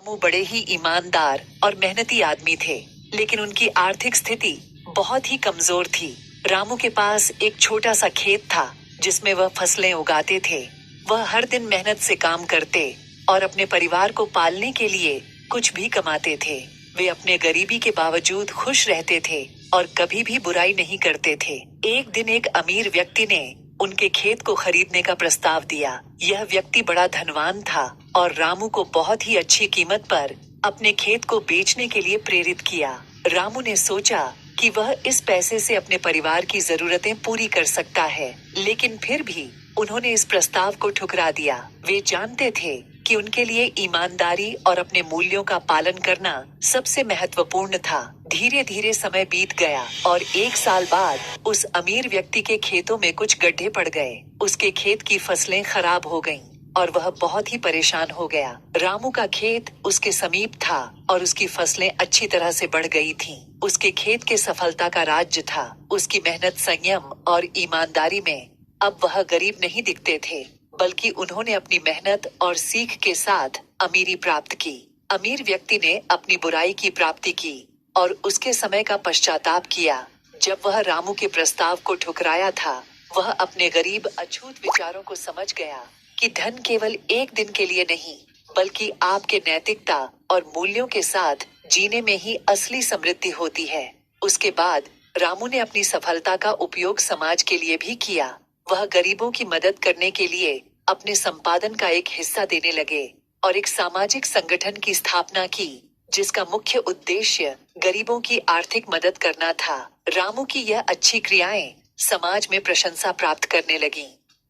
रामू बड़े ही ईमानदार और मेहनती आदमी थे, लेकिन उनकी आर्थिक स्थिति बहुत ही कमजोर थी। रामू के पास एक छोटा सा खेत था जिसमें वह फसलें उगाते थे। वह हर दिन मेहनत से काम करते और अपने परिवार को पालने के लिए कुछ भी कमाते थे। वे अपने गरीबी के बावजूद खुश रहते थे और कभी भी बुराई नहीं करते थे। एक दिन एक अमीर व्यक्ति ने उनके खेत को खरीदने का प्रस्ताव दिया। यह व्यक्ति बड़ा धनवान था और रामू को बहुत ही अच्छी कीमत पर अपने खेत को बेचने के लिए प्रेरित किया। रामू ने सोचा कि वह इस पैसे से अपने परिवार की जरूरतें पूरी कर सकता है, लेकिन फिर भी उन्होंने इस प्रस्ताव को ठुकरा दिया। वे जानते थे कि उनके लिए ईमानदारी और अपने मूल्यों का पालन करना सबसे महत्वपूर्ण था। धीरे धीरे समय बीत गया और एक साल बाद उस अमीर व्यक्ति के खेतों में कुछ गड्ढे पड़ गए। उसके खेत की फसलें खराब हो गईं और वह बहुत ही परेशान हो गया। रामू का खेत उसके समीप था और उसकी फसलें अच्छी तरह से बढ़ गई थीं। उसके खेत के सफलता का राज था उसकी मेहनत, संयम और ईमानदारी में। अब वह गरीब नहीं दिखते थे, बल्कि उन्होंने अपनी मेहनत और सीख के साथ अमीरी प्राप्त की। अमीर व्यक्ति ने अपनी बुराई की प्राप्ति की और उसके समय का पश्चाताप किया। जब वह रामू के प्रस्ताव को ठुकराया था, वह अपने गरीब अछूत विचारों को समझ गया कि धन केवल एक दिन के लिए नहीं, बल्कि आपके नैतिकता और मूल्यों के साथ जीने में ही असली समृद्धि होती है। उसके बाद रामू ने अपनी सफलता का उपयोग समाज के लिए भी किया। वह गरीबों की मदद करने के लिए अपने संपादन का एक हिस्सा देने लगे और एक सामाजिक संगठन की स्थापना की, जिसका मुख्य उद्देश्य गरीबों की आर्थिक मदद करना था। रामू की यह अच्छी क्रियाएं समाज में प्रशंसा प्राप्त करने लगीं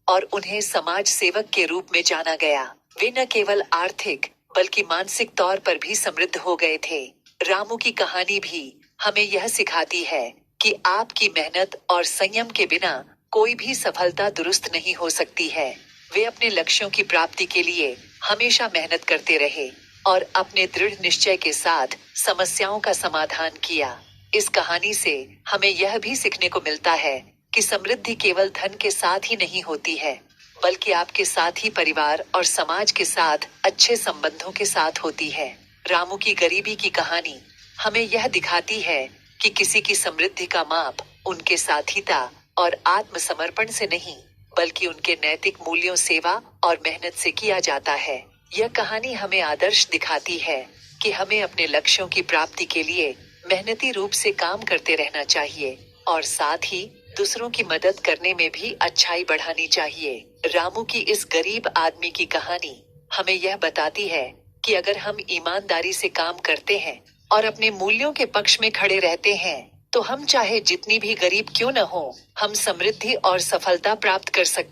और उन्हें समाज सेवक के रूप में जाना गया। वे न केवल आर्थिक बल्कि मानसिक तौर पर भी समृद्ध हो गए थे। रामू की कहानी भी हमें यह सिखाती है कि आपकी मेहनत और संयम के बिना कोई भी सफलता दुरुस्त नहीं हो सकती है। वे अपने लक्ष्यों की प्राप्ति के लिए हमेशा मेहनत करते रहे और अपने दृढ़ निश्चय के साथ समस्याओं का समाधान किया। इस कहानी से हमें यह भी सीखने को मिलता है कि समृद्धि केवल धन के साथ ही नहीं होती है, बल्कि आपके साथ ही परिवार और समाज के साथ अच्छे संबंधों के साथ होती है। रामू की गरीबी की कहानी हमें यह दिखाती है कि किसी की समृद्धि का माप उनके साथीता और आत्मसमर्पण से नहीं, बल्कि उनके नैतिक मूल्यों, सेवा और मेहनत से किया जाता है। यह कहानी हमें आदर्श दिखाती है कि हमें अपने लक्ष्यों की प्राप्ति के लिए मेहनती रूप से काम करते रहना चाहिए और साथ ही दूसरों की मदद करने में भी अच्छाई बढ़ानी चाहिए। रामू की इस गरीब आदमी की कहानी हमें यह बताती है कि अगर हम ईमानदारी से काम करते हैं और अपने मूल्यों के पक्ष में खड़े रहते हैं, तो हम चाहे जितनी भी गरीब क्यों न हो, हम समृद्धि और सफलता प्राप्त कर सकते हैं।